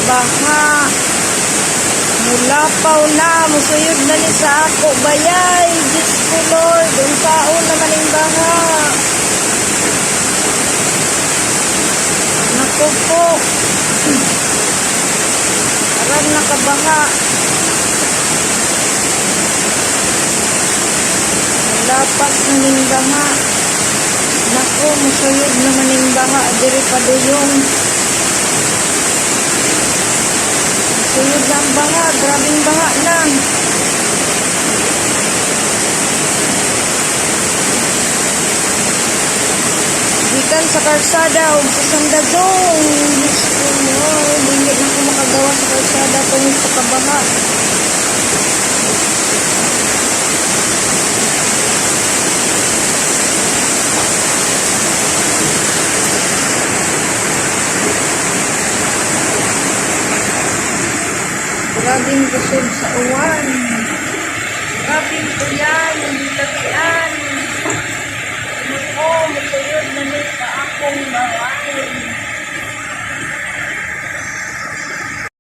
baha. Mulapaw na, musuyod na ni sa ako bayay. Diyos ko Lord, ang tao naman yung baha. Naku po. Aram nakabaha. Mulapas na ning baha. Naku, musuyod naman yung baha. Diri pa duyong. Musuyod na ang baha. Grabing baha na. Gikan sa karsada o sa sandadong. Diyos ko Lord, hindi na ako makagawa sa karsada tungkol sa kabaha. Grabing kusog sa uwan.